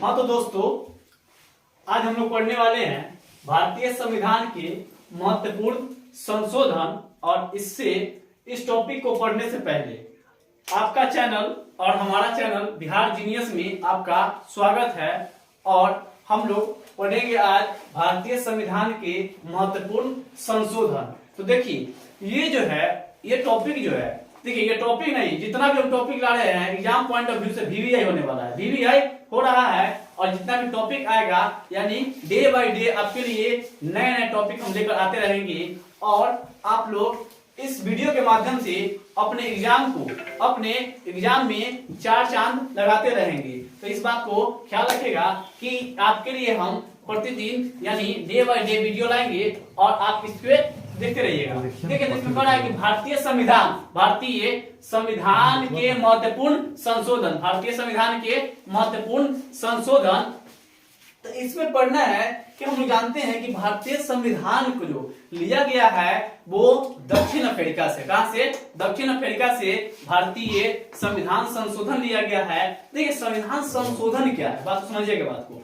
हाँ तो दोस्तों, आज हम लोग पढ़ने वाले हैं भारतीय संविधान के महत्वपूर्ण संशोधन। और इससे इस टॉपिक को पढ़ने से पहले आपका चैनल और हमारा चैनल बिहार जीनियस में आपका स्वागत है। और हम लोग पढ़ेंगे आज भारतीय संविधान के महत्वपूर्ण संशोधन। तो देखिए, ये जो है, ये टॉपिक जो है, देखिए ये टॉपिक नहीं, जितना भी हम टॉपिक ला रहे हैं एग्जाम पॉइंट ऑफ व्यू से वीवीआई होने वाला है, वीवीआई हो रहा है। और जितना भी टॉपिक आएगा यानी डे बाय डे आपके लिए नए नए टॉपिक हम लेकर आते रहेंगे। और आप लोग इस वीडियो के माध्यम से अपने एग्जाम में चार चांद लगाते रहेंगे। तो इस बात को ख्याल रखिएगा कि आपके लिए हम प्रतिदिन यानी डे बाय डे वीडियो लाएंगे और आप इस पे देखते रहिएगा। देखिए इसमें पढ़ा है कि भारतीय संविधान के महत्वपूर्ण संशोधन, भारतीय संविधान के महत्वपूर्ण संशोधन। तो इसमें पढ़ना है कि हम जानते हैं कि भारतीय संविधान को जो लिया गया है वो दक्षिण अफ्रीका से, कहां से? दक्षिण अफ्रीका से भारतीय संविधान संशोधन लिया गया है। देखिए संविधान संशोधन क्या है, बात समझिएगा बात को।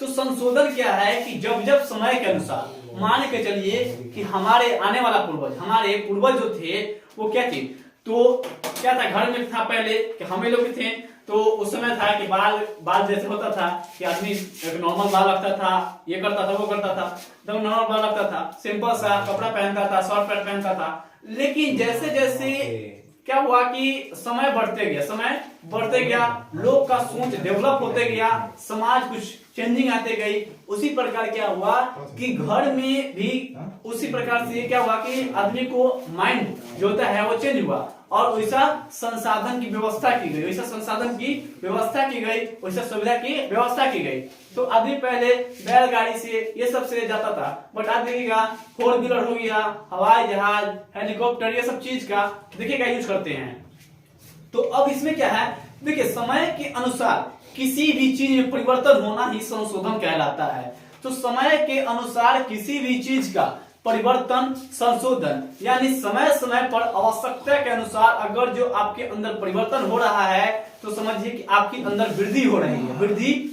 तो संशोधन क्या है कि जब जब समय के अनुसार, मान के चलिए कि हमारे आने वाला पूर्वज, हमारे पूर्वज जो थे वो क्या थे, तो क्या था, घर में था पहले कि हम लोग थे तो उस समय था कि बाल जैसे होता था कि आदमी एक नॉर्मल बाल रखता था, ये करता था वो करता था, तो नॉर्मल बाल रखता था, सिंपल सा कपड़ा पहनता था, शॉर्ट पैंट पहनता था। लेकिन जैसे जैसे क्या हुआ कि समय बढ़ते गया, लोग का सोच डेवलप होते गया, समाज कुछ चेंजिंग आते गई। उसी प्रकार क्या हुआ कि घर में भी उसी प्रकार से क्या हुआ कि आदमी को माइंड जो होता है वो चेंज हुआ और वैसा संसाधन की व्यवस्था की गई, वैसा सुविधा की व्यवस्था की गई। तो आदमी पहले बैलगाड़ी से ये सब से जाता था, बट आज देखिएगा 4 व्हीलर हो गया, हवाई जहाज, हेलीकॉप्टर, ये सब चीज का देखिएगा यूज करते हैं। तो अब इसमें क्या है, देखिए समय के अनुसार किसी भी चीज में परिवर्तन होना ही संशोधन कहलाता है। तो समय के अनुसार किसी भी चीज का परिवर्तन संशोधन, यानी समय समय पर आवश्यकता के अनुसार अगर जो आपके अंदर परिवर्तन हो रहा है तो समझिए कि आपके अंदर वृद्धि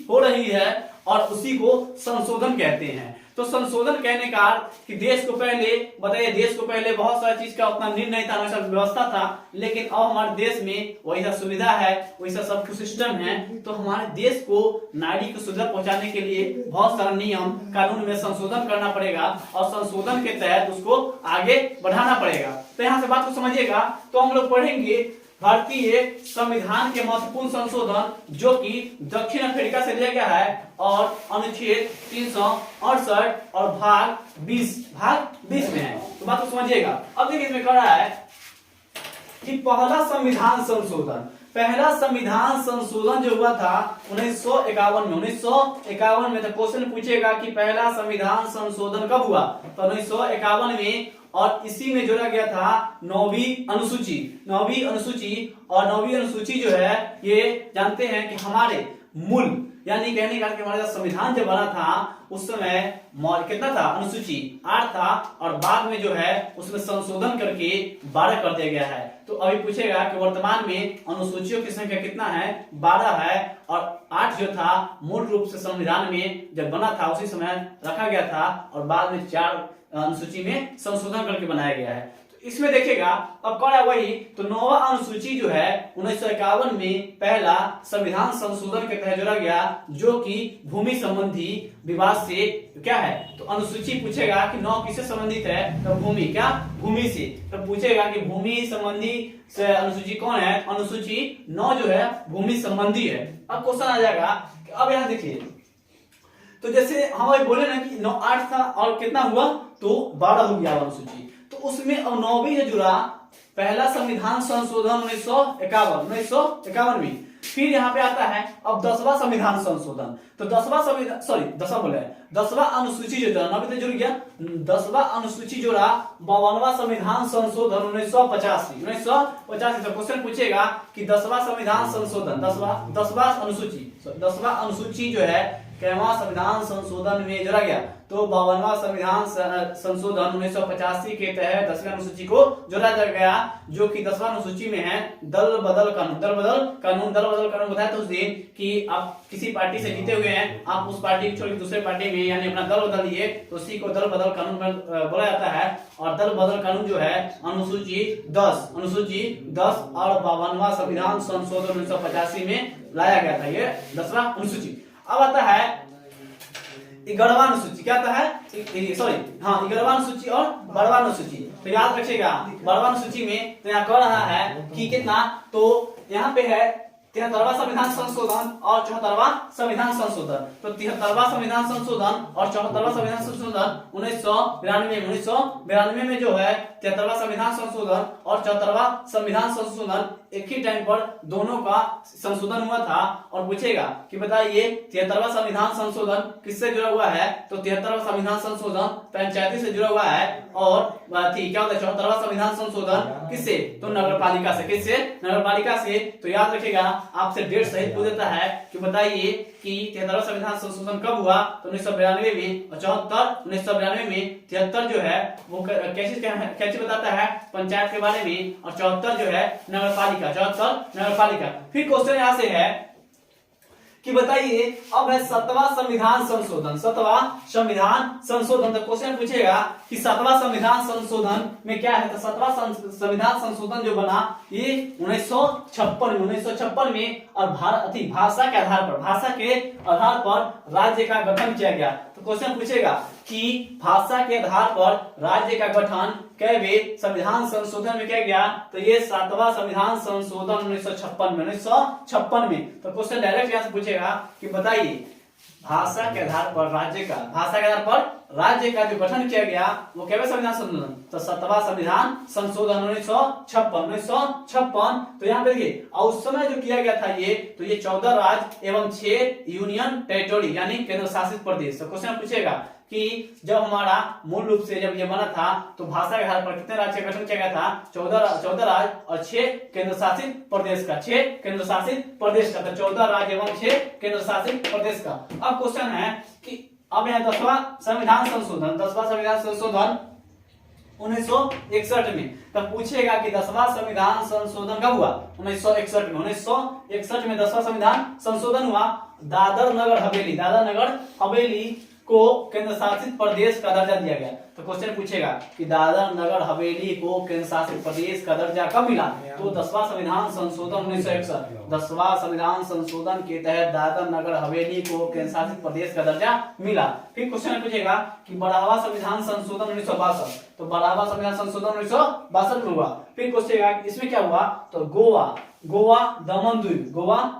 हो रही है और उसी को संशोधन कहते हैं। तो संशोधन कहने का कि देश को पहले बहुत सारी चीज का उतना नीड नहीं था, वैसा व्यवस्था था, लेकिन अब हमारे देश में वैसा सुविधा है, वैसा सब कुछ सिस्टम है। तो हमारे देश को नागरिक को सुविधा पहुंचाने के लिए बहुत सारा नियम कानून में संशोधन करना पड़ेगा और संशोधन के तहत उसको आगे बढ़ाना पड़ेगा। तो यहाँ से बात को समझिएगा। तो हम लोग पढ़ेंगे भारतीय संविधान के महत्वपूर्ण संशोधन जो कि दक्षिण अफ्रीका से लिया गया है और अनुच्छेद 368 और भाग 20 में है। तो बात को समझिएगा। अब देखिए इसमें कह रहा है कि पहला संविधान संशोधन जो हुआ था 1951 में। तो क्वेश्चन पूछेगा कि पहला संविधान संशोधन कब हुआ, तो 1951 में। और इसी में जोड़ा गया था 9वीं अनुसूची। और 9वीं अनुसूची जो है ये जानते हैं कि हमारे मूल यानी कहने का हमारा संविधान जब बना था उस समय कितना था, अनुसूची 8 था और बाद में जो है उसमें संशोधन करके 12 कर दिया गया है। तो अभी पूछेगा कि वर्तमान में अनुसूचियों की संख्या कितना है, 12 है। और 8 जो था मूल रूप से संविधान में जब बना था उसी समय रखा गया था और बाद में 4 अनुसूची में संशोधन करके बनाया गया है। तो इसमें देखिएगा अब कौन है वही, तो 9वां अनुसूची जो है 1951 में पहला संविधान संशोधन के तहत जोड़ा गया जो कि भूमि संबंधी विवाद से क्या है। तो अनुसूची पूछेगा कि 9 किससे संबंधित है, तो भूमि से। तो पूछेगा कि भूमि संबंधी से अनुसूची कौन है, अनुसूची 9 जो है भूमि संबंधी है। अब क्वेश्चन आ जाएगा कि अब यहाँ देखिए, तो जैसे हम बोले ना कि 8 था और कितना हुआ, तो 12 हो गया अनुसूची। तो उसमें अब 9वीं से जुड़ा पहला संविधान संशोधन 1951 में। फिर यहाँ पे आता है अब 10वां संविधान संशोधन। तो 10वां अनुसूची जो था 9वीं से जुड़ गया, 10वां अनुसूची जोड़ा 52वां संविधान संशोधन 1985। तो क्वेश्चन पूछेगा कि 10वां संविधान संशोधन, 10वां अनुसूची जो है कैवा संविधान संशोधन में जोड़ा गया? तो 52वां संविधान संशोधन 1985 के तहत 10वीं अनुसूची को जोड़ा गया, जो कि 10वां अनुसूची में है दल बदल कानून। दल बदल कानून बताया था उस दिन कि आप किसी पार्टी से जीते हुए हैं, आप उस पार्टी को छोड़ के दूसरे पार्टी में यानी अपना दल बदल लिए, तो उसी को दल बदल कानून बोला जाता है। और दल बदल कानून जो है अनुसूची 10 और 52वां संविधान संशोधन 1985 में लाया गया था, ये 10वां अनुसूची। अब आता है 11वां अनुसूची। क्या आता है? 11वां अनुसूची और 12वां अनुसूची। तो याद रखिएगा 12वां अनुसूची में तो यहाँ कह रहा है कि कितना, तो यहाँ पे है 73वां संविधान संशोधन और 74वां संविधान संशोधन। तो 73वां संविधान संशोधन और 74वां संविधान संशोधन 1992 में जो है 73वां संविधान संशोधन और 74वां संविधान संशोधन एक ही टाइम पर दोनों का संशोधन हुआ था। और पूछेगा कि बताइए 73वां संविधान संशोधन किससे जुड़ा हुआ है? तो 73वां संविधान संशोधन पंचायती से जुड़ा हुआ है। और क्या होता है 74वां संविधान संशोधन किससे? तो नगरपालिका से। किससे? नगरपालिका से। तो याद रखिएगा आपसे डेट सहित पूछ देता है कि बताइए कि 73वां संविधान संशोधन कब हुआ? तो 1992 में। और 1992 में 73 जो है वो कैसे बताता है? पंचायत के बारे में। और 74 जो है नगरपालिका। 74 नगरपालिका। फिर क्वेश्चन यहाँ से है कि बताइए अब है 7वां संविधान संशोधन। 7वां संविधान संशोधन। तो क्वेश्चन पूछेगा कि 7वां संविधान संशोधन में क्या है? तो 7वां संविधान संशोधन जो बना ये 1956 में। और भाषा के आधार पर राज्य का गठन किया गया। तो क्वेश्चन पूछेगा कि भाषा के आधार पर राज्य का गठन कैवे संविधान संशोधन में किया गया? तो ये 7वां संविधान संशोधन 1956 में। तो क्वेश्चन डायरेक्ट यहाँ से पूछेगा कि बताइए भाषा के आधार पर राज्य का जो गठन किया गया वो कैवे संविधान संशोधन? तो 7वां संविधान संशोधन 1956। तो यहाँ पे देखिए और उस समय जो किया गया था ये 14 राज्य एवं 6 यूनियन टेरिटोरी यानी केंद्र शासित प्रदेश। तो क्वेश्चन पूछेगा कि जब हमारा मूल रूप से जब ये बना था तो भाषा के आधार पर कितने राज्य का गठन किया गया था? 14 राज्य और 6 केंद्र शासित प्रदेश का। 6 केंद्र शासित प्रदेश का। तो 14 राज्य एवं 6 केंद्र शासित प्रदेश का। अब क्वेश्चन है कि अब है 10वां संविधान संशोधन। 10वां संविधान संशोधन 1961 में। तब पूछेगा कि 10वां संविधान संशोधन कब हुआ? 1961 में। 1961 में 10वां संविधान संशोधन हुआ। दादर नगर हवेली को केंद्र शासित प्रदेश का दर्जा दिया गया। तो क्वेश्चन पूछेगा कि दादर नगर हवेली को केंद्र शासित प्रदेश का दर्जा कब मिला? तो 10वां संविधान संशोधन 1961। 10वां संविधान संशोधन के तहत दादर नगर हवेली को केंद्र शासित प्रदेश का दर्जा मिला। फिर क्वेश्चन पूछेगा कि 12वां संविधान संशोधन 1962। तो 12वां संविधान संशोधन 1962 में हुआ। फिर पूछेगा इसमें क्या हुआ? तो गोवा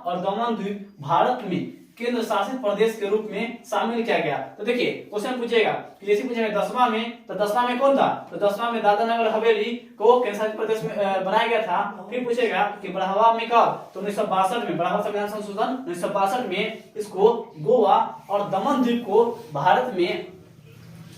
और दमन द्वीप भारत में केंद्र शासित प्रदेश के रूप में शामिल किया गया। तो देखिए क्वेश्चन पूछेगा कि जैसे पूछेगा 10वां में, तो 10वां में कौन था? तो 10वां में दादर नगर हवेली को केंद्र शासित प्रदेश में बनाया गया था। फिर पूछेगा कि 12वां में कब? तो 1962 में। 12वां संविधान संशोधन 1962 में इसको गोवा और दमन द्वीप को भारत में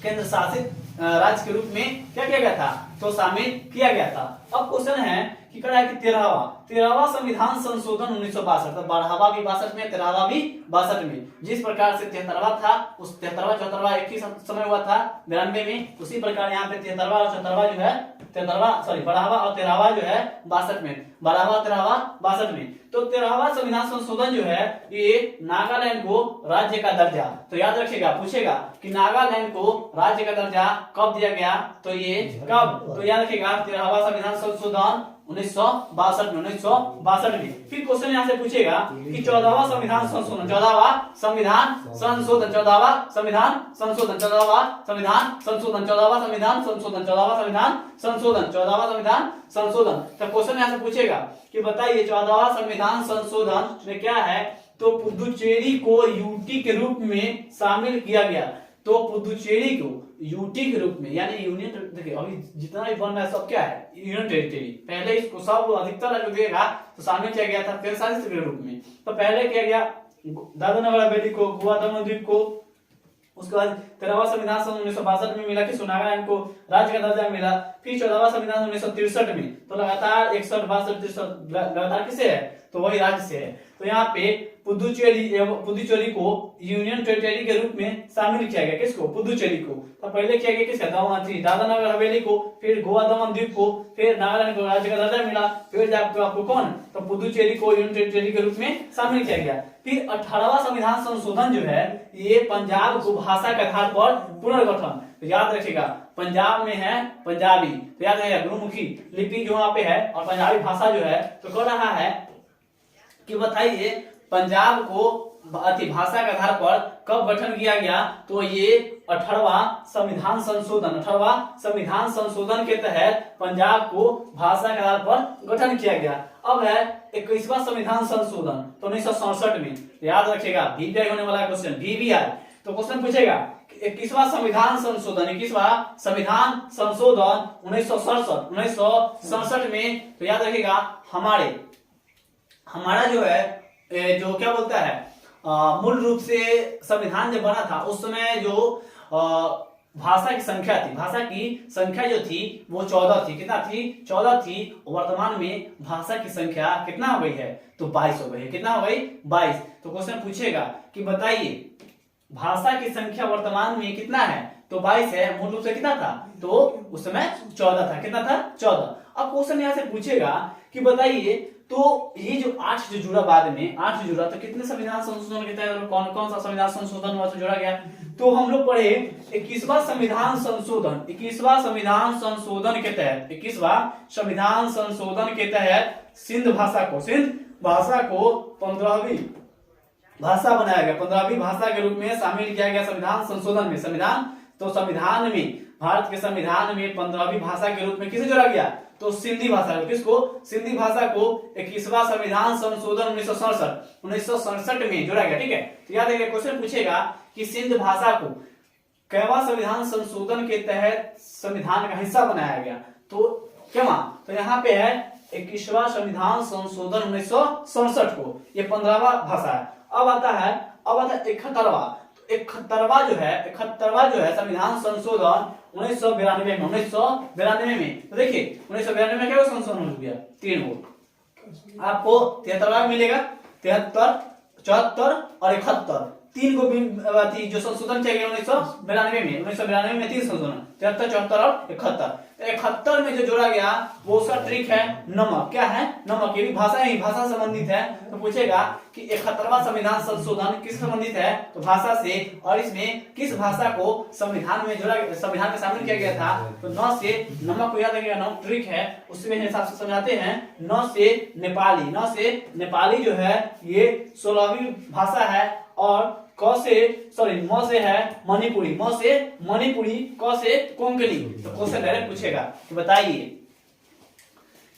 केंद्र शासित राज्य के रूप में क्या किया गया था? तो शामिल किया गया था। अब क्वेश्चन है कि 13वां संविधान संशोधन 1962। तो 12वां भी 62 में, 13वां भी 62 में। जिस प्रकार से 73वां था उस 73वां 74वां एक ही समय हुआ था 92 में, उसी प्रकार यहाँ पे 73वां और 74वां जो है 12वां और 13वां जो है 62 में। 12वां और 13वां 62 में। तो 13वां संविधान संशोधन जो है ये नागालैंड को राज्य का दर्जा। तो याद रखिएगा पूछेगा कि नागालैंड को राज्य का दर्जा कब दिया गया? तो ये कब? तो याद रखिएगा 13वां संविधान संशोधन 1962 में। फिर क्वेश्चन यहाँ से पूछेगा कि 14वां संविधान संशोधन 14वां संविधान संशोधन 14वां संविधान संशोधन 14वां संविधान संशोधन 14वां संविधान संशोधन 14वां संविधान संशोधन 14वां संविधान संशोधन। तो क्वेश्चन यहाँ से पूछेगा कि बताइए 14वां संविधान संशोधन में क्या है? तो पुदुचेरी को यूटी के रूप में शामिल किया गया। तो पुदुचेरी को यूटी के रूप में यानी यूनियन, देखिए अभी जितना भी बन रहा है सब क्या है? Union territory. पहले इसको सब अधिकतर जो देगा तो शामिल किया गया था केंद्र शासित के रूप में। तो पहले किया गया दादर नगर हवेली को, गोवा दमन द्वीप को। उसके बाद 13वां संविधान सन 1962 में मिला कि नागालैंड को राज्य का दर्जा मिला। फिर 14वां संविधान 1963 में। तो लगातार 61 62 63 लगातार किसे है? तो वही राज्य से है। तो यहाँ पे पुदुचेरी को यूनियन टेरिटरी के रूप में शामिल किया गया। किसको? पुदुचेरी को। तो पहले किया गया किसका? दादरा नगर हवेली को, फिर गोवा दमन द्वीप को, फिर नागालैंड को राज्य का दर्जा मिला, फिर आपको कौन? तो पुदुचेरी को यूनियन टेरिटरी के रूप में शामिल किया गया। फिर 18वां संविधान संशोधन जो है ये पंजाब को भाषा के आधार पर पुनर्गठन, तो याद रखिएगा पंजाब में है पंजाबी, तो याद रखिएगा गुरुमुखी लिपि जो वहां पे है और पंजाबी भाषा जो है, तो कर रहा है कि बताइए पंजाब को भाषा के आधार पर कब गठन किया गया? तो ये 18वां संविधान संशोधन के तहत पंजाब को भाषा के आधार पर गठन किया गया। अब है 21वां संविधान संशोधन, तो 1967 में, याद रखिएगा VVI होने वाला क्वेश्चन, VVI। तो क्वेश्चन पूछेगा 21वां संविधान संशोधन 1967 में, तो याद रखिएगा हमारा जो है जो क्या बोलता है मूल रूप से संविधान जब बना था उस समय जो भाषा की संख्या जो थी वो 14 थी। कितना थी? 14 थी। वर्तमान में भाषा की संख्या कितना हो गई है? तो 22 हो गई है। कितना हो गई? 22। तो क्वेश्चन पूछेगा कि बताइए भाषा की संख्या वर्तमान में कितना है? तो 22 है। मूल रूप से कितना था? तो उस समय 14 था। कितना था? 14। अब क्वेश्चन यहाँ से पूछेगा कि बताइए तो ये जो 8 जो जुड़ा बाद में 8 जो जुड़ा, तो कितने संविधान संशोधन के तहत कौन कौन सा संविधान संशोधन वहां से जोड़ा गया? तो हम लोग पढ़े 21वां संविधान संशोधन के तहत सिंध भाषा को 15वीं भाषा बनाया गया। 15वीं भाषा के रूप में शामिल किया गया संविधान संशोधन में। भारत के संविधान में 15वीं भाषा के रूप में किसे जोड़ा गया? तो सिंधी भाषा को। किसको? सिंधी भाषा को 21वां संविधान संशोधन 1967 में जोड़ा गया। ठीक है, तो याद रखिए क्वेश्चन पूछेगा कि सिंध भाषा को कैवा संविधान संशोधन के तहत संविधान का हिस्सा बनाया गया? तो कैवा, तो यहाँ पे है 21वां संविधान संशोधन 1967 को, ये 15वां भाषा है। अब आता है 71वां जो है संविधान संशोधन 1992 में। तो देखिए 1992 में क्या संशोधन हो गया? 3 गो। आपको 73वां मिलेगा, 73, 74 और 71, 3 गो जो संशोधन किया गया 1992 में 3 संशोधन, 73, 74 और 71। 71 में जो जोड़ा गया वो उसका ट्रिक है नमक। क्या है? नमक। ये भी भाषा संबंधित है। तो पूछेगा कि 71वां संविधान संशोधन किस संबंधित है? तो भाषा से। और इसमें किस भाषा को संविधान में शामिल किया गया था? तो न से नमक को याद रखिएगा, नमक ट्रिक है, उसमें हिसाब से समझाते हैं। न से नेपाली जो है ये 16वीं भाषा है। और म से है मणिपुरी, क से कोंकणी। तो क्वेश्चन डायरेक्ट पूछेगा कि बताइए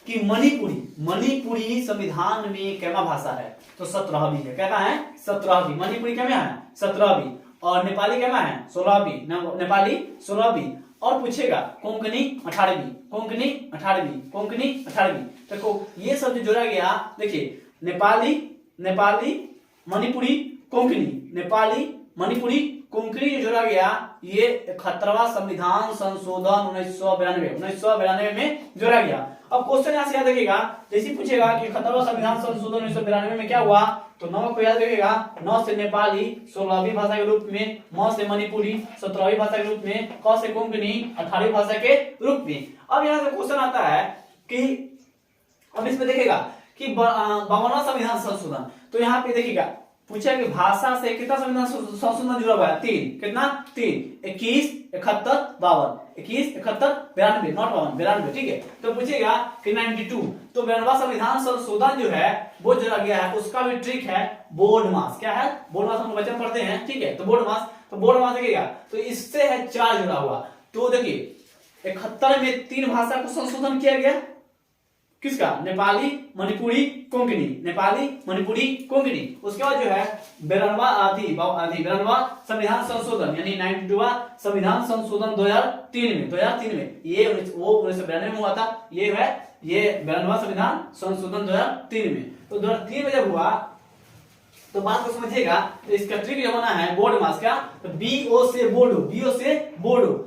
कि मणिपुरी संविधान में कैमा भाषा है? तो 17वीं है। क्या है? 17वीं। मणिपुरी क्या है? 17वीं। और नेपाली क्या है? 16वीं। नेपाली 16वीं। और पूछेगा कोंकणी 18वीं। देखो ये सब जो जोड़ा गया, देखिए नेपाली मणिपुरी कोंकणी जो जोड़ा गया, ये 71वां संविधान संशोधन 1992 में जोड़ा गया। अब क्वेश्चन यहाँ से याद रखिएगा, जैसे पूछेगा कि 71वां संविधान संशोधन 1992 में क्या हुआ? तो नमक को याद रखिएगा, न से नेपाली 16वीं भाषा के रूप में, म से मणिपुरी 17वीं भाषा के रूप में, क से कोंकणी 18वीं भाषा के रूप में। अब यहाँ से क्वेश्चन आता है कि अब इसमें देखिएगा कि 52वां संविधान संशोधन, तो यहाँ पे देखिएगा पूछा कि भाषा से कितना संविधान संशोधन जुड़ा हुआ है? 3। कितना? 3, 21, 71, 52, 21, 71, 92, नॉट 52, ठीक है। तो पूछेगा कि 92, तो 92वां संविधान संशोधन जो है वो जोड़ा गया है, उसका भी ट्रिक है बोर्ड मास। क्या है? बोर्ड मास हम बच्चे पढ़ते हैं, ठीक है। तो बोर्ड मास देखिएगा, तो इससे है 4 जुड़ा हुआ। तो देखिए 71 में 3 भाषा को संशोधन किया गया। किसका? नेपाली मणिपुरी कोंकणी। उसके बाद जो है 92वां संविधान संशोधन यानी 92वां संविधान संशोधन 2003 में, ये वो 1992 में हुआ था। ये 92वां संविधान संशोधन 2003 में। तो 2003 में जब हुआ तो बात को समझिएगा, तो इसका ट्रिक जो बना है बोर्ड मास। क्या? तो BO से बोडो।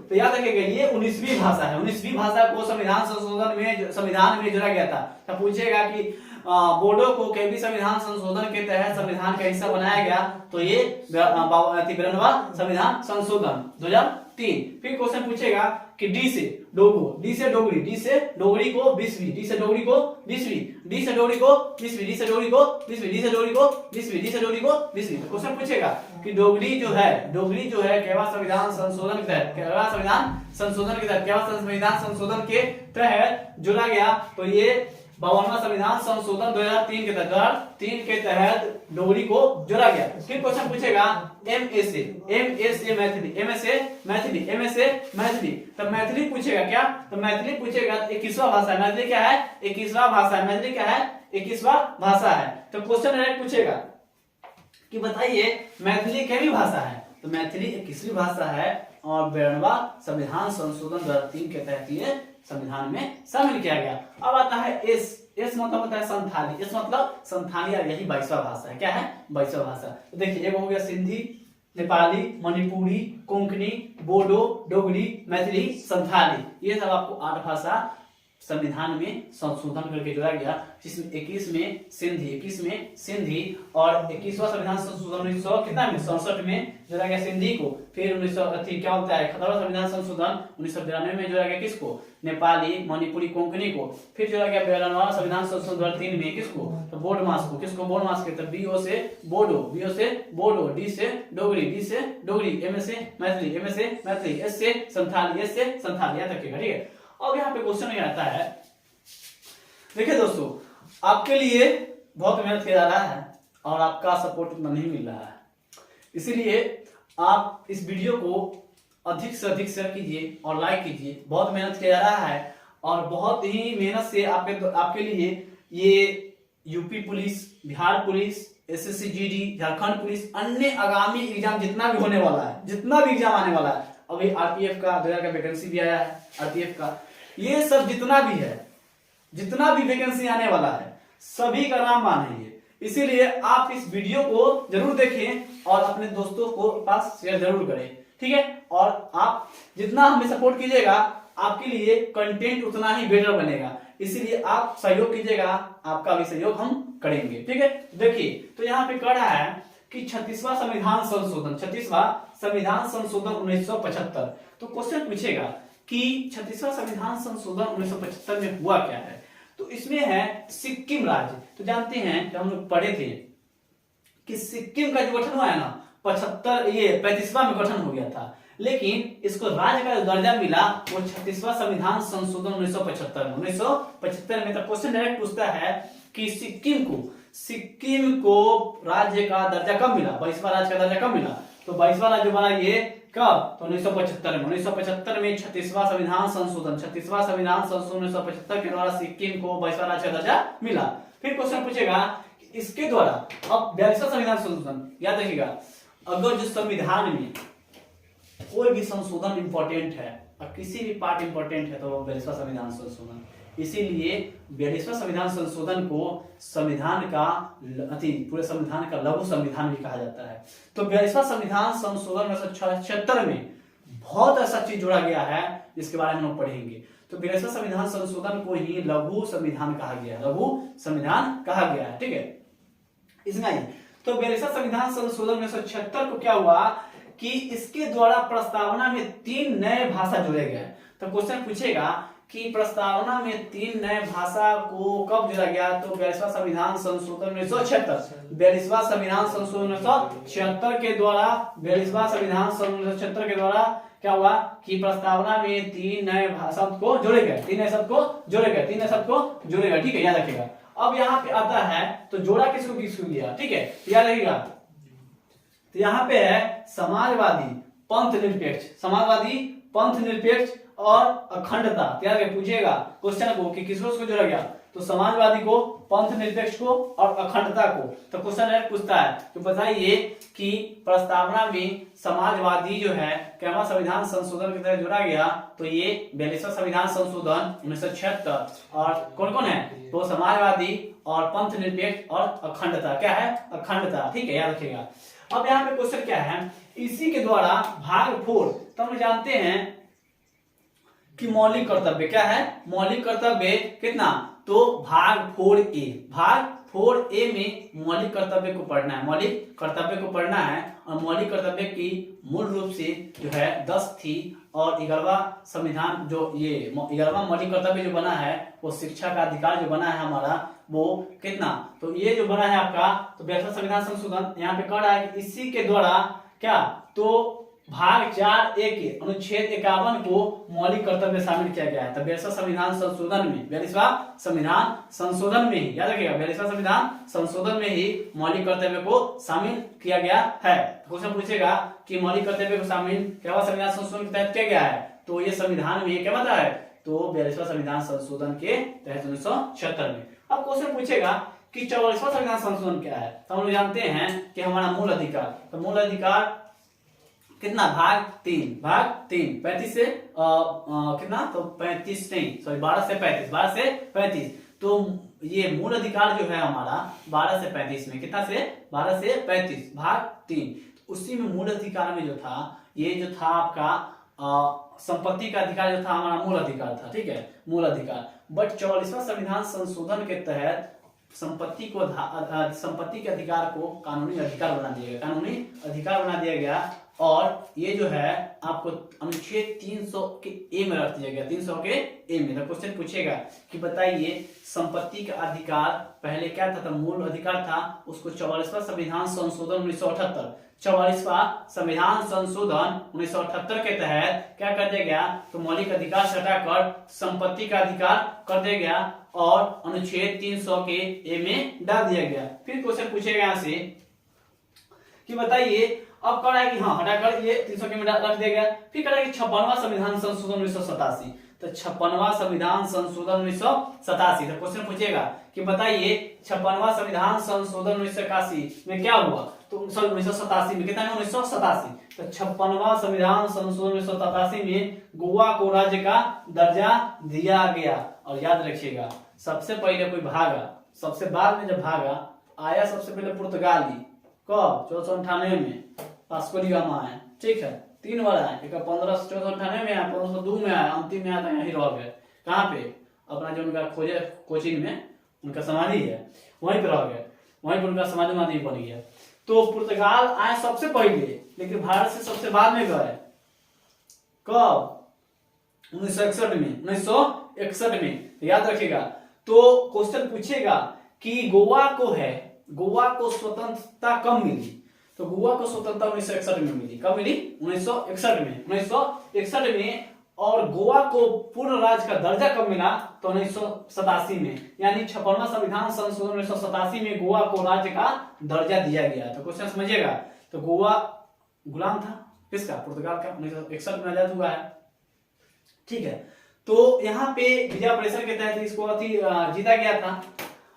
तो याद रखिएगा ये 19वीं भाषा है। 19वीं भाषा को संविधान में जोड़ा गया था। तो पूछेगा कि बोडो को केवी संविधान संशोधन के तहत संविधान का हिस्सा बनाया गया, तो ये 92वां संविधान संशोधन 2003। फिर क्वेश्चन पूछेगा कि डी से डोगो, डी से डोगरी, डी से डोगरी को 20वीं, डी से डोगरी को 20वीं, डी से डोगरी को 20वीं, डी से डोगरी को 20वीं, डी से डोगरी को 20वीं, डी से डोगरी को 20वीं। तो क्वेश्चन पूछेगा कि डोगरी जो है केवल संविधान संशोधन के तहत, केवल संविधान संशोधन के तहत, केवल संविधान संशोधन के तहत जोड़ा गया, तो ये 52वां संविधान संशोधन 2003 के तहत डोगरी को जोड़ा गया। फिर क्वेश्चन पूछेगा एमएसए मैथिली, एमएसए मैथिली, तो मैथिली पूछेगा क्या, तो मैथिली पूछेगा 21वां भाषा है, मैथिली क्या है 21वां भाषा है, मैथिली क्या है 21वां भाषा है। तो क्वेश्चन डायरेक्ट पूछेगा कि बताइए मैथिली कैसी भाषा है, तो मैथिली 21वीं भाषा है और 92वां संविधान संशोधन 2003 के तहत ये संविधान में शामिल किया गया। अब आता है एस मतलब होता है संथाली, एस मतलब संथाली, और यही 22वां भाषा है। क्या है 22वां भाषा। तो देखिए एक हो गया सिंधी, नेपाली, मणिपुरी, कोंकणी, बोडो, डोगरी, मैथिली, संथाली, ये सब आपको 8 भाषा संविधान में संशोधन करके जोड़ा गया, जिसमें 21 में सिंधी और 21वां संविधान संशोधन 1967 में जोड़ा गया सिंधी को। फिर 71वां संविधान संशोधन 1992 में जोड़ा गया किसको, नेपाली, मणिपुरी, कोंकणी को। फिर जोड़ा गया 92वां संविधान संशोधन 2003 में किसको, तो बोडमास को, किसको बोडमास के, तो बीओ से बोडो, डी से डोगरी, एम से मैथिली, एस से संथाली, याद रखिएगा, ठीक है। अब यहाँ पे क्वेश्चन ये आता है, देखिए दोस्तों आपके लिए बहुत मेहनत किया जा रहा है और आपका सपोर्ट उतना नहीं मिल रहा है, इसीलिए आप इस वीडियो को अधिक से अधिक शेयर कीजिए और लाइक कीजिए। बहुत मेहनत किया जा रहा है और बहुत ही मेहनत से आपके लिए ये UP police, Bihar police, SSC GD, Jharkhand police, अन्य आगामी एग्जाम जितना भी होने वाला है, जितना भी एग्जाम आने वाला है, अभी आरपीएफ का 2000 का वैकेंसी भी आया है, आरपीएफ का, ये सब जितना भी वैकेंसी आने वाला है, सभी का रामबाण है ये। इसीलिए आप इस वीडियो को जरूर देखें और अपने दोस्तों को पास शेयर जरूर करें, ठीक है। और आप जितना हमें सपोर्ट कीजिएगा आपके लिए कंटेंट उतना ही बेटर बनेगा, इसीलिए आप सहयोग कीजिएगा, आपका भी सहयोग हम करेंगे, ठीक है। देखिए तो यहाँ पे कह रहा है कि 36वां संविधान संशोधन 1975। तो क्वेश्चन पूछेगा कि 36वां संविधान संशोधन 1975 में हुआ क्या है, तो इसमें है सिक्किम राज्य। तो जानते हैं जब हम लोग पढ़े थे कि सिक्किम का जो गठन हुआ है ना 35वां में गठन हो गया था, लेकिन इसको राज्य का दर्जा मिला वो 36वां संविधान संशोधन 1975 में। तो क्वेश्चन डायरेक्ट पूछता है कि सिक्किम को राज्य का दर्जा कब मिला, 22वां राज्य का दर्जा कब मिला, तो 22वां राज्य बना ये कब, तो 1975 में 36वां संविधान संशोधन 1975 के द्वारा सिक्किम को 22वां राज्य का दर्जा मिला। फिर क्वेश्चन पूछेगा इसके द्वारा, अब 42वां संविधान संशोधन, याद रखिएगा अगर जो संविधान में कोई भी संशोधन इंपॉर्टेंट है और किसी भी पार्ट इंपॉर्टेंट है तो वो 42वां संविधान संशोधन, इसीलिए 42वां संविधान संशोधन को संविधान का पूरे संविधान का लघु संविधान भी कहा जाता है। तो 42वां संविधान संशोधन 1976 में बहुत ऐसा चीज जोड़ा गया है जिसके बारे में हम लोग पढ़ेंगे। तो 42वां संविधान संशोधन को ही लघु संविधान कहा गया है, ठीक है, इसमें ही। तो 42वां संविधान संशोधन 1976 को क्या हुआ कि इसके द्वारा प्रस्तावना में 3 नए भाषा जोड़े गए। तो क्वेश्चन पूछेगा कि प्रस्तावना में 3 नए भाषा को कब जोड़ा गया, तो 42वां संविधान संशोधन 1976, 42वां संविधान संशोधन 1976 के द्वारा, 42वां संविधान संशोधन 1976 के द्वारा क्या हुआ कि प्रस्तावना में 3 नए शब्द को जोड़े गए, 3 नए शब्द को जोड़े गए, ठीक है, याद रखिएगा। अब यहाँ पे आता है तो जोड़ा किसको किया, ठीक है, याद रखिएगा। तो यहाँ पे है समाजवादी, पंथ निरपेक्ष और अखंडता। याद रखिए पूछेगा क्वेश्चन को कि किसको जोड़ा गया, तो समाजवादी को, पंथ निरपेक्ष को और अखंडता को। तो क्वेश्चन पूछता है तो बताइए कि प्रस्तावना में समाजवादी जो है क्या संविधान संशोधन की तरह जोड़ा गया, तो ये 42वां संविधान संशोधन 1976। और कौन कौन है, तो समाजवादी और पंथ निरपेक्ष और अखंडता, क्या है अखंडता, ठीक है, याद रखिएगा। अब यहाँ पे क्वेश्चन क्या है, इसी के द्वारा भाग 4, तो हम जानते हैं कि मौलिक कर्तव्य क्या है, मौलिक कर्तव्य कितना तो भाग 4A में मौलिक कर्तव्य को पढ़ना है, मौलिक कर्तव्य को पढ़ना है। और मौलिक कर्तव्य की मूल रूप से जो है 10 थी, और 11वां संविधान जो ये 11वां मौलिक कर्तव्य जो बना है वो शिक्षा का अधिकार जो बना है हमारा, वो कितना, तो ये जो बना है आपका, तो 42वां संविधान संशोधन यहाँ पे कह रहा है कि इसी के द्वारा क्या, तो भाग 4A के अनुच्छेद 51 को मौलिक कर्तव्य शामिल किया गया है। तो 42वां संविधान संशोधन में, 42वां संविधान संशोधन में ही, याद रखिएगा, 42वां संविधान संशोधन में ही मौलिक कर्तव्य को शामिल किया गया है। क्वेश्चन पूछेगा कि मौलिक कर्तव्य को शामिल क्या संविधान संशोधन के तहत किया गया है, तो ये संविधान में क्या बता है, तो 42वां संविधान संशोधन के तहत 1976 में। अब क्वेश्चन पूछेगा कि 44वां संविधान संशोधन क्या है, तो हम लोग जानते हैं कि हमारा मूल अधिकार, तो मूल अधिकार कितना, भाग 3 35 से कितना, तो 35 नहीं, सॉरी 12 से 35, तो ये मूल अधिकार जो है हमारा 12 से 35 में, कितना से, 12 से 35 भाग 3, उसी में मूल अधिकार में जो था, ये जो था आपका संपत्ति का अधिकार जो था हमारा मूल अधिकार था, ठीक है, मूल अधिकार। बट 44वां संविधान संशोधन के तहत संपत्ति के अधिकार को कानूनी अधिकार बना दिया गया, कानूनी अधिकार बना दिया गया। और ये जो है आपको अनुच्छेद 300 के ए में रख दिया गया, 300 के ए में। तो क्वेश्चन पूछेगा कि बताइए संपत्ति का अधिकार पहले क्या था, तो मूल अधिकार था, उसको 44वां संविधान संशोधन 1978, 44वां संविधान संशोधन 1978 के तहत क्या कर दिया गया, तो मौलिक अधिकार से हटाकर संपत्ति का अधिकार कर दिया गया और अनुच्छेद 300 के ए में डाल दिया गया। फिर क्वेश्चन पूछेगा यहाँ से कि बताइए, अब कह रहा है कि हाँ हटाकर ये 300 के में रख दिया गया। फिर कह रहा है कि 56वां संविधान संशोधन 1987, तो 56वां संविधान संशोधन 1987, तो क्वेश्चन पूछेगा कि बताइए 56वां संविधान संशोधन 1981 में क्या हुआ, तो 1987 में, कितना है 1987, तो 56वां संविधान संशोधन 1987 में गोवा को राज्य का दर्जा दिया गया। और याद रखिएगा सबसे पहले कोई भागा, सबसे बाद में जब भागा आया सबसे पहले पुर्तगाली, कब, 1498 में वास्को डी गामा है, ठीक है, 3 बार आए, एक 1498 में आया, 1502 में आया, अंतिम में आया था यहीं रह गए, कहाँ पे, अपना जो उनका खोजे कोचिन में उनका समाधि है वहीं पे रह गए, वहीं पर उनका समाधि बन गया। तो पुर्तगाल आए सबसे पहले, लेकिन भारत से सबसे बाद में गए, कब, 1961 में, याद रखिएगा। तो क्वेश्चन पूछेगा कि गोवा को स्वतंत्रता कब मिली, तो गोवा को स्वतंत्रता 1961 में मिली, कब मिली, 1961 में। और गोवा को पूर्ण राज्य का दर्जा कब मिला, तो 1987 में, यानी 56वां संविधान संशोधन 1987 में गोवा को राज्य का दर्जा दिया गया। तो क्वेश्चन समझिएगा, तो गोवा गुलाम था किसका, पुर्तगाल का, 1961 में आजाद हुआ है, ठीक है। तो यहाँ पे विजय ऑपरेशन के तहत इसको जीता गया था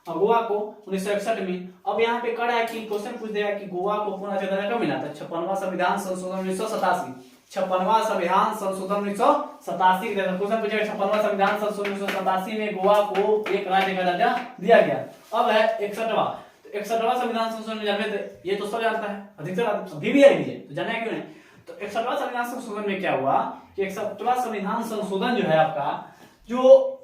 गोवा को 1961 में। अब यहाँ पे कड़ा है कि क्वेश्चन पूछ देगा कि गोवा को पूर्ण दर्जा कब मिला था, 56वां संविधान संशोधन 1987, 56वां संविधान संशोधन 1987 क्वेश्चन पूछेगा 56वां संविधान संशोधन 1987 में गोवा को एक राज्य का दर्जा दिया गया। अब है 61वां संविधान संशोधन जानते, ये तो सब जानता है, अधिकतर अभी भी है, तो जाना है क्यों नहीं। तो 61वां संविधान संशोधन में क्या हुआ कि 61वां संविधान संशोधन जो है आपका, जो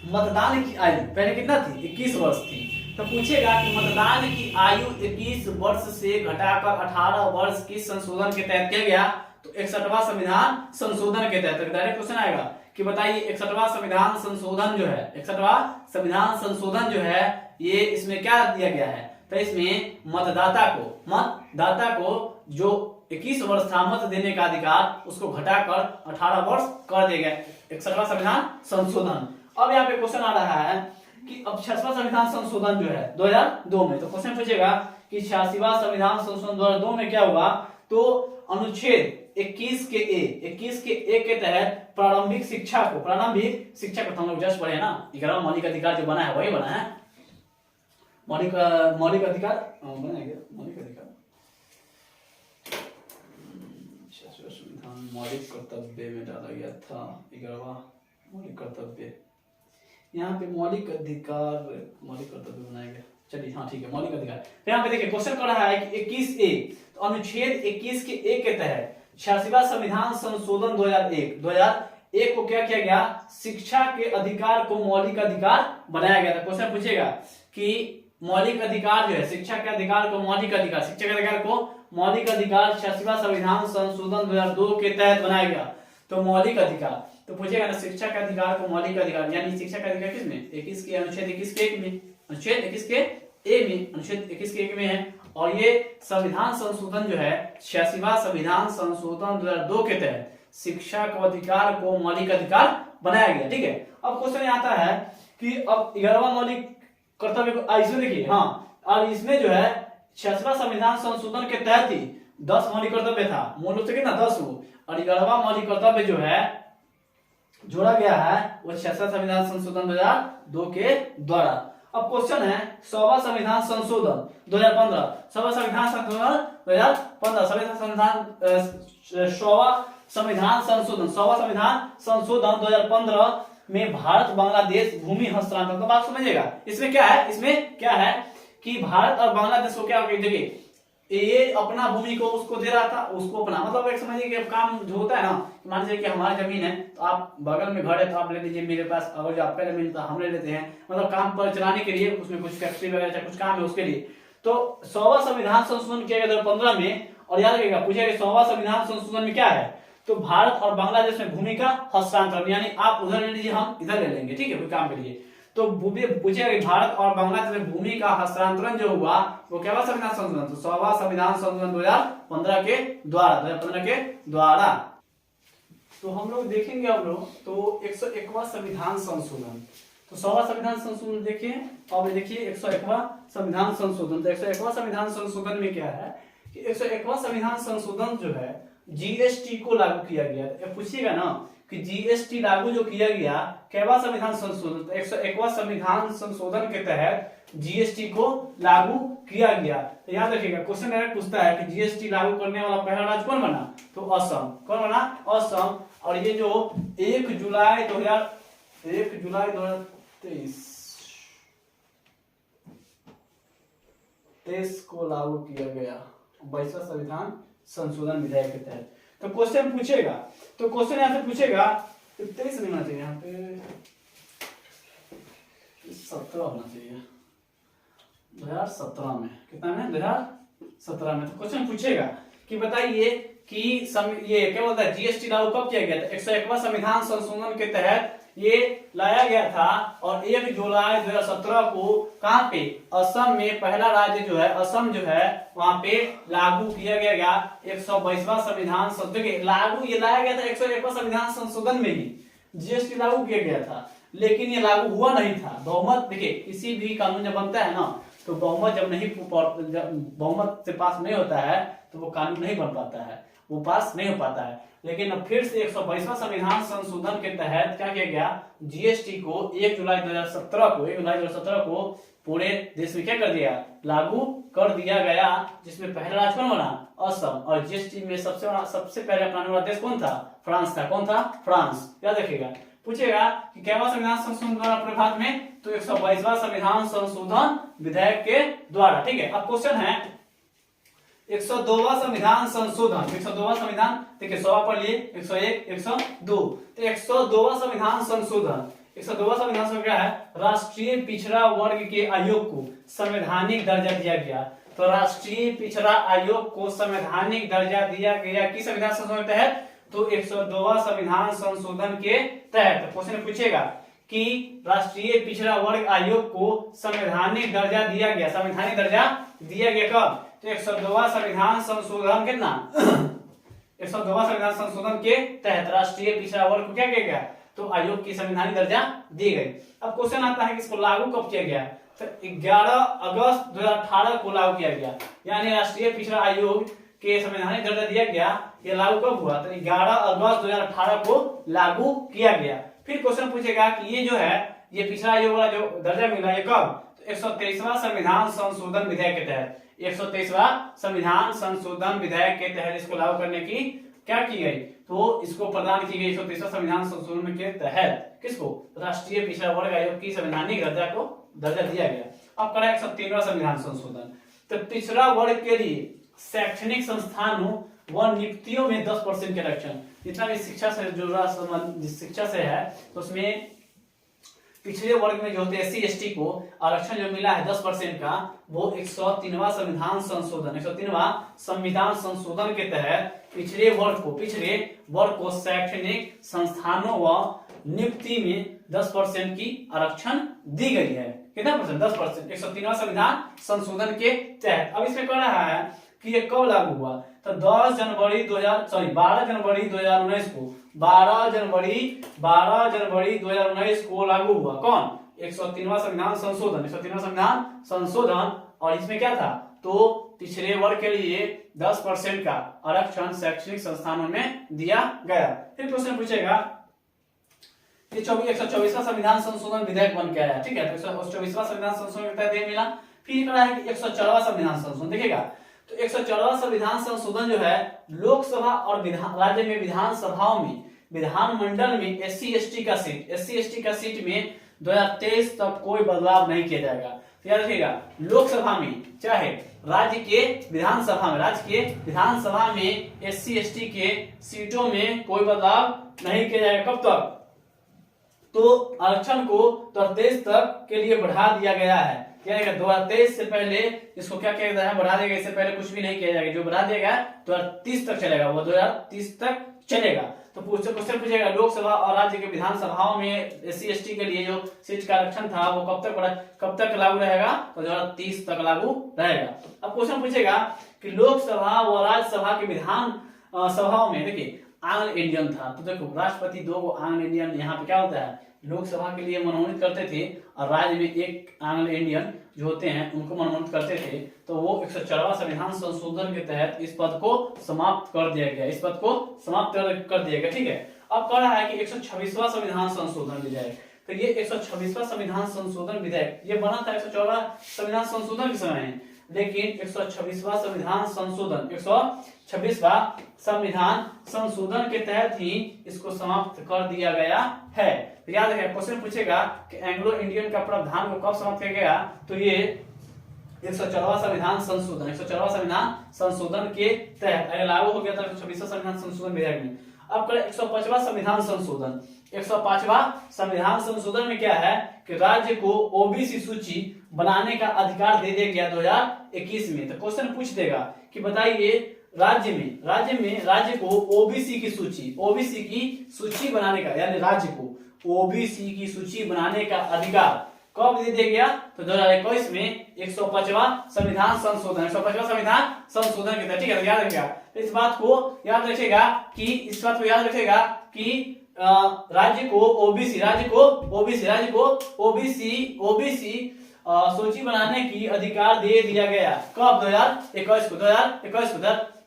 मतदान की आयु पहले कितना थी, 21 वर्ष थी, तो पूछेगा कि मतदान की आयु 21 वर्ष से घटाकर 18 वर्ष की संशोधन के तहत किया गया, तो 61वां संविधान संशोधन के तहत डायरेक्ट क्वेश्चन आएगा कि बताइए 61वां संविधान संशोधन जो है, 61वां संविधान संशोधन जो है ये इसमें क्या दिया गया है, तो इसमें मतदाता को जो 21 वर्ष था मत देने का अधिकार उसको घटाकर 18 वर्ष कर दिया गया, 61वां संविधान संशोधन। अब यहाँ पे क्वेश्चन आ रहा है कि अब 86वां संविधान संशोधन जो है 2002 में, तो क्वेश्चन पूछेगा कि 86वां संविधान संशोधन 2002 में क्या हुआ, तो अनुच्छेद 21 के ए के तहत प्रारंभिक शिक्षा को हम लोग जस्ट पढ़े ना, 11वां मौलिक अधिकार जो बना है वही बना है, मौलिक अधिकार संविधान मौलिक कर्तव्य में डाला गया था, 11वां मौलिक कर्तव्य, यहाँ पे मौलिक कर्तव्य बनाया गया, चलिए हाँ ठीक है, मौलिक अधिकार। तो यहाँ पे देखिए क्वेश्चन कर रहा है कि 21A, तो अनुच्छेद 21 के ए के तहत 86वां संविधान संशोधन 2001 एक को क्या किया गया, शिक्षा के अधिकार को मौलिक अधिकार बनाया गया था। क्वेश्चन पूछेगा कि मौलिक अधिकार जो है, शिक्षा के अधिकार को मौलिक अधिकार, शिक्षा के अधिकार को मौलिक अधिकार 86वां संविधान संशोधन 2002 के तहत बनाया गया। तो मौलिक अधिकार तो पूछेगा ना, शिक्षा के अधिकार को मौलिक अधिकार, यानी शिक्षा का अधिकार किसमें, 21 के अनुच्छेद 21 के 1 में, अनुच्छेद 21 के ए में, अनुच्छेद 21 के 1 में है। और ये संविधान संशोधन जो है 86वां संविधान संशोधन 2002 के तहत शिक्षा के अधिकार को मौलिक अधिकार बनाया गया। ठीक है, अब क्वेश्चन आता है कि अब 11वां मौलिक कर्तव्य को इसमें देखिए, हाँ, अब इसमें जो है 86वां संविधान संशोधन के तहत ही 10 मौलिक कर्तव्य था, मूल रूप से कितना 10 हो, और 11वां मौलिक कर्तव्य जो है जोड़ा गया है वो 86वां संविधान संशोधन 2002 के द्वारा। अब क्वेश्चन है 100वां संविधान संशोधन 2015, 100वां संविधान संशोधन 2015, 100वां संविधान संशोधन 100वां संविधान संशोधन 2015 में भारत बांग्लादेश भूमि हस्तांतरण। तो बात समझिएगा, इसमें क्या है, इसमें क्या है कि भारत और बांग्लादेश को क्या, देखिए ये अपना भूमि को उसको दे रहा था, उसको अपना, मतलब एक समझिए कि अब काम जो होता है ना, मान लीजिए कि हमारी जमीन है तो आप बगल में घर है तो आप ले लीजिए, मेरे पास अगर जो आपका जमीन तो हम ले लेते हैं, मतलब काम पर चलाने के लिए, उसमें कुछ फैक्ट्री वगैरह कुछ काम है उसके लिए। तो 100वां संविधान संशोधन किया गया 2015 में, और याद रखिएगा पूछेगा 100वां संविधान संशोधन में क्या है, तो भारत और बांग्लादेश में भूमि का हस्तांतरण, यानी आप उधर ले लीजिए हम इधर ले लेंगे, ठीक है, कोई काम के लिए। तो पूछेगा भारत और बांग्लादेश में भूमि का हस्तांतरण जो हुआ वो क्या हुआ, संविधान संशोधन, तो 100वां संविधान संशोधन 2015 के द्वारा, 2015 के द्वारा। तो हम लोग देखेंगे अब लोग तो 101वां संविधान संशोधन, तो 100वां संविधान संशोधन देखिए, अब देखिए 101वां संविधान संशोधन। तो 101वां संविधान संशोधन में क्या है कि 101वां संविधान संशोधन जो है जीएसटी को लागू किया गया। पूछिएगा ना कि जीएसटी लागू जो किया गया, केवां संविधान संशोधन, तो 101वां संविधान संशोधन के तहत जीएसटी को लागू किया गया। तो याद रखिएगा, क्वेश्चन डायरेक्ट पूछता है कि जीएसटी लागू करने वाला पहला राज्य कौन बना, तो असम। कौन बना, असम। और ये जो 1 जुलाई 2023 को लागू किया गया 22वां संविधान संशोधन विधेयक के तहत। तो क्वेश्चन पूछेगा, तो क्वेश्चन यहां से पूछेगा 23 नहीं होना चाहिए, यहाँ पे 17 होना चाहिए, 2017 में, कितना में, 2017 में। तो क्वेश्चन पूछेगा कि बताइए कि ये क्या बोलता है, जीएसटी लागू कब किया गया था, 101वां संविधान संशोधन के तहत ये लाया गया था, और 1 जुलाई 2017 को कहां पे, असम में पहला राज्य जो है असम जो है वहां पे लागू किया गया 122वां संविधान संशोधन। लागू ये लाया गया था 101वां संविधान संशोधन में ही जीएसटी लागू किया गया था, लेकिन ये लागू हुआ नहीं था। बहुमत, देखिए किसी भी कानून जब बनता है ना, तो बहुमत जब नहीं, बहुमत से पास नहीं होता है तो वो कानून नहीं बन पाता है, वो पास नहीं हो पाता है। लेकिन अब फिर से 122वां संविधान संशोधन के तहत क्या किया गया, जीएसटी को 1 जुलाई 2017 को पूरे देश में क्या कर दिया, लागू कर दिया गया, जिसमें पहला राज्य कौन बना, असम। और जीएसटी में सबसे पहले अपनाने वाला देश कौन था, फ्रांस था। कौन था, फ्रांस। याद रखिएगा, पूछेगा कि केवां संविधान संशोधन द्वारा अपने भारत में, तो 122वां संविधान संशोधन विधेयक के द्वारा। ठीक है, अब क्वेश्चन है 102वां संविधान संशोधन, 102वां संविधान, देखिए 100 पढ़ लिए, 101, 102, तो 102वां संविधान संशोधन, 102वां संविधान संशोधन क्या है, राष्ट्रीय पिछड़ा वर्ग के आयोग को संवैधानिक दर्जा दिया गया। तो राष्ट्रीय पिछड़ा आयोग को संवैधानिक दर्जा दिया गया किस संविधान संशोधन के तहत, तो 102वां संविधान संशोधन के तहत। क्वेश्चन पूछेगा कि राष्ट्रीय पिछड़ा वर्ग आयोग को संवैधानिक दर्जा दिया गया, संवैधानिक दर्जा दिया गया कब, तो 102वां संविधान संशोधन कितना 102वां संविधान संशोधन के तहत राष्ट्रीय पिछड़ा वर्ग को क्या किया गया, तो आयोग की संवैधानिक दर्जा दी गई। अब क्वेश्चन आता है कि इसको लागू कब किया गया, तो 11 अगस्त 2018 को लागू किया गया, यानी राष्ट्रीय पिछड़ा आयोग के संवैधानिक दर्जा दिया गया, ये लागू कब हुआ, तो 11 अगस्त 2018 को लागू किया गया। फिर क्वेश्चन पूछेगा कि ये जो है, ये पिछड़ा आयोग वाला जो दर्जा मिला ये कब, तो 123वां संविधान संशोधन विधेयक के तहत, 123वां संविधान संशोधन विधेयक के तहत इसको लागू करने की क्या की गई, तो इसको प्रदान की गई 123वां संविधान संशोधन के तहत किसको, राष्ट्रीय पिछड़ा वर्ग आयोग की संवैधानिक दर्जा को दर्जा दिया गया। अब करें 103वां संविधान संशोधन, तो पिछड़ा वर्ग के लिए शैक्षणिक संस्थानों वह नियुक्तियों में 10% के आरक्षण, जितना भी शिक्षा से जुड़ा शिक्षा से है तो उसमें पिछड़े वर्ग में जो होते हैं SC ST को आरक्षण जो मिला है 10% का, वो 103वां संविधान संशोधन 103वां संविधान संशोधन के तहत पिछड़े वर्ग को शैक्षणिक संस्थानों व नियुक्ति में 10% की आरक्षण दी गई है। कितना परसेंट? 10%। 103वां संविधान संशोधन के तहत। अब इसमें कह रहा है कि ये कब लागू हुआ, तो 12 जनवरी 2019 को 12 जनवरी 2019 को लागू हुआ। कौन? 103वां संविधान संशोधन। और इसमें क्या था, तो पिछड़े वर्ग के लिए 10% का आरक्षण शैक्षणिक संस्थानों में दिया गया। फिर क्वेश्चन पूछेगा कि 124वां संविधान संशोधन विधेयक बन के आया। ठीक है, तो 124वां संविधान संशोधन के तहत मिला। फिर कहा है कि 104वां संविधान संशोधन। देखिएगा, तो 104वां संविधान संशोधन जो है लोकसभा और राज्य में विधानसभाओं में विधानमंडल में SC ST का सीट में 2023 तक कोई बदलाव नहीं किया जाएगा। तो याद रखिएगा, लोकसभा में चाहे राज्य के विधानसभा में SC ST के सीटों में कोई बदलाव नहीं किया जाएगा। कब तक? तो आरक्षण को 2023 तक के लिए बढ़ा दिया गया है। क्या है, 2023 से पहले इसको क्या किया गया है, बढ़ा दिया गया। इससे पहले कुछ भी नहीं किया जाएगा, जो बढ़ा दिया गया 2030 तक चलेगा, वो 2030 तक चलेगा। तो क्वेश्चन पूछेगा, लोकसभा और राज्य के विधानसभाओं में SC ST के लिए जो सीट का आरक्षण था वो कब तक लागू रहेगा, तो 2030 तक लागू रहेगा। अब क्वेश्चन पूछेगा कि लोकसभा व राज्यसभा के विधान सभाओं में, देखिए आंग्ल इंडियन था, तो देखो राष्ट्रपति 2 को आंग्ल इंडियन यहाँ पे क्या होता है, लोकसभा के लिए मनोनीत करते थे, और राज्य में एक आंग्ल इंडियन जो होते हैं उनको मनोनीत करते थे। तो वो 104वां संविधान संशोधन के तहत इस पद को समाप्त कर दिया गया। ठीक है, अब कह रहा है कि 126वां संविधान संशोधन विधेयक। तो ये 126वां संविधान संशोधन विधेयक ये बना था 104वां संविधान संशोधन के समय है, लेकिन 126वां संविधान संशोधन के तहत ही इसको समाप्त कर दिया गया है। तो याद रखिए, क्वेश्चन पूछेगा कि एंग्लो इंडियन का प्रावधान को कब समाप्त किया गया, तो ये 104वां संविधान संशोधन के तहत लागू हो गया था 126वां संविधान संशोधन विधेयक में। अब करें 105वां संविधान संशोधन। 105वां संविधान संशोधन में क्या है कि राज्य को OBC सूची बनाने का अधिकार दे दिया गया 2021 में। तो क्वेश्चन पूछ देगा कि बताइए राज्य को OBC की सूची बनाने का, यानी राज्य को OBC की सूची बनाने का अधिकार कब दे दिया गया, तो 2021 में 105वां संविधान संशोधन के तहत। ठीक है, याद रखिएगा इस बात को याद रखेगा कि राज्य को OBC सूची बनाने की अधिकार दे दिया गया। कब? 2021 को।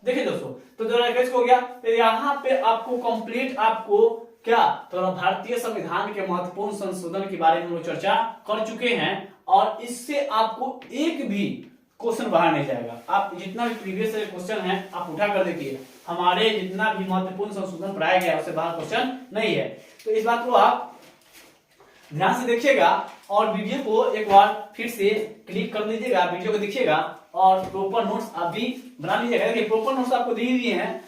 देखिए दोस्तों, तो 2021 को हो गया। फिर यहाँ पे आपको क्या, तो भारतीय संविधान के महत्वपूर्ण संशोधन के बारे में हम लोग चर्चा कर चुके हैं, और इससे आपको एक भी क्वेश्चन बाहर नहीं जाएगा। आप जितना भी प्रीवियस क्वेश्चन है आप उठा कर देखिए, हमारे जितना भी महत्वपूर्ण संशोधन पढ़ाया गया उससे बाहर क्वेश्चन नहीं है। तो इस बात को आप ध्यान से देखिएगा, और वीडियो को एक बार फिर से क्लिक कर लीजिएगा, वीडियो को देखिएगा, और प्रॉपर नोट्स आप भी बना लीजिएगा। देखिए प्रॉपर नोट्स आपको दिए हुए हैं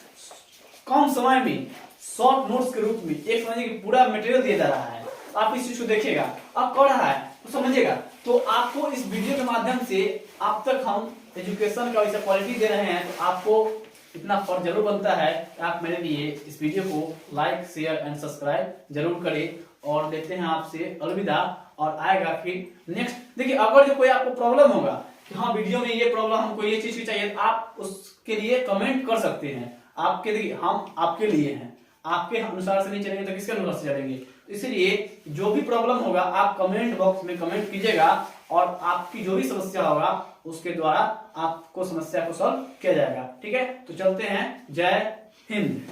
कम समय में, शॉर्ट नोट्स के रूप में, एक समझिए कि पूरा मटेरियल दिया जा रहा है। आप इस चीज को देखिएगा, अब कर रहा है तो समझिएगा। तो आपको इस वीडियो के माध्यम से अब तक हम एजुकेशन का वैसा क्वालिटी दे रहे हैं, तो आपको इतना फर्ज जरूर बनता है कि आप मेरे लिए इस वीडियो को लाइक, शेयर एंड सब्सक्राइब जरूर करें। और लेते हैं आपसे अलविदा, और आएगा फिर नेक्स्ट। देखिए अगर जो कोई आपको प्रॉब्लम होगा कि हाँ वीडियो में ये प्रॉब्लम, हमको ये चीज की चाहिए, आप उसके लिए कमेंट कर सकते हैं। आपके देखिए हम आपके लिए हैं, आपके अनुसार से नहीं चलेंगे तो किसके अनुसार से चलेंगे। इसलिए जो भी प्रॉब्लम होगा आप कमेंट बॉक्स में कमेंट कीजिएगा, और आपकी जो भी समस्या होगा उसके द्वारा आपको समस्या को सॉल्व किया जाएगा। ठीक है, तो चलते हैं। जय हिंद।